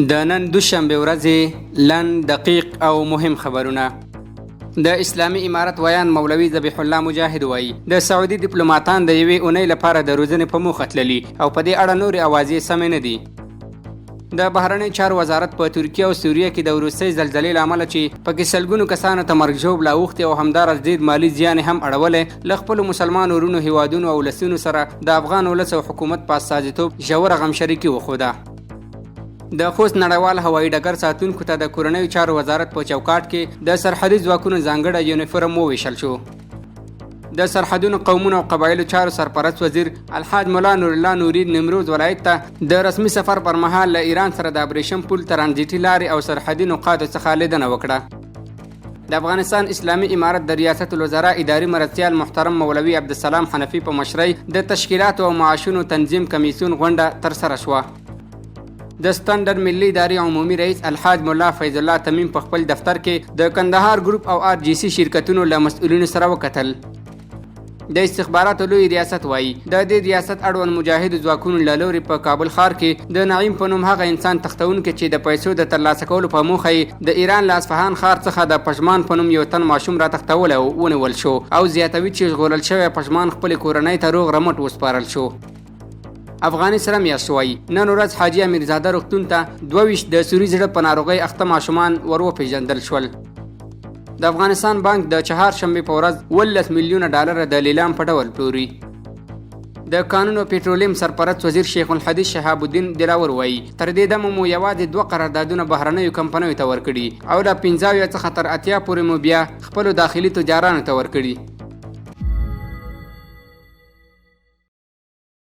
د نن دوشنبه ورځې لنډ دقیق او مهم خبرونه. د اسلامي امارت ویان مولوي ذبیح الله مجاهد وایي د سعودي ډیپلوماټان د یوې اونۍ لپاره د روزنې په موخه تللي او په دې اړه نورې اوازې سمې نه دي. د بهرنۍ چارو وزارت په ترکیه او سوریه کې د وروستۍ زلزلې له امله چې پکې سلګونو کسانو ته مرګ ژوبله اوښتې او همداراز ډېر مالي زیان هم اړولی له خپلو مسلمان ورونو هیوادونو او ولسونو سره د افغان ولس او حکومت په استازیتوب ژوره غمشریکي وښوده. د خوست نړیوال هوایي ډګر ساتونکو ته د کورنیو چارو وزارت په چوکاټ کې د سرحدي ځواکونو ځانګړی یونیفورم وویشل شو. د سرحدونو قومونو او قبایلو چارو سرپرست وزیر الحاج مولا نور الله نوري نیمروز ولایت ته د رسمي سفر پر مهال له ایران سره د ابریشم پل ترانزیټي لارې او سرحدي نقاطو څخه لیدنه وکړه. د افغانستان اسلامي امارت د ریاست الوزرا اداري مرستیال محترم مولوي عبدالسلام حنفي په مشرۍ د تشکیلاتو او معاشونو تنظیم کمیسیون غونډه ترسره شوه. د ستندر ملي ادارې عمومي رئیس الحاج مولا فیض الله تمیم په خپل دفتر کې د کندهار ګروپ او RGC شرکتونو له مسؤلینو سره وکتل. د استخباراتو لوی ریاست وایي د دې ریاست اړوند مجاهدو ځواکونو له لورې په کابل ښار کې د نعیم په نوم هغه انسان تښتونکی چې د پیسو د ترلاسه کولو په موخه یې د ایران له اصفهان ښار څخه د پشمان په نوم یو تن ماشوم را تښتولی او ونیول شو او زیاتوي چې ژغورل شوی پشمان خپلې کورنۍ ته روغ رمټ وسپارل شو. افغاني سره میاشت وایي نن ورځ حاجي امیرزاده روغتون ته 22 د سوري زړه په ناروغۍ اخته ماشومان ور وپېژندل شول. د افغانستان بانک د چهارشنبې په ورځ 18 میلیونه ډالر د لیلام په ډول پلوري. د کانون او پېټرولیم سرپرست وزیر شیخ الحدیث شهاب الدین دلاور وایي تر دې دمه مو یوازې 2 قراردادونه بهرنیو کمپنیو ته ورکړي او له 15 څخه تر 80 پورې مو بیا خپلو داخلي تجارانو ته ورکړي.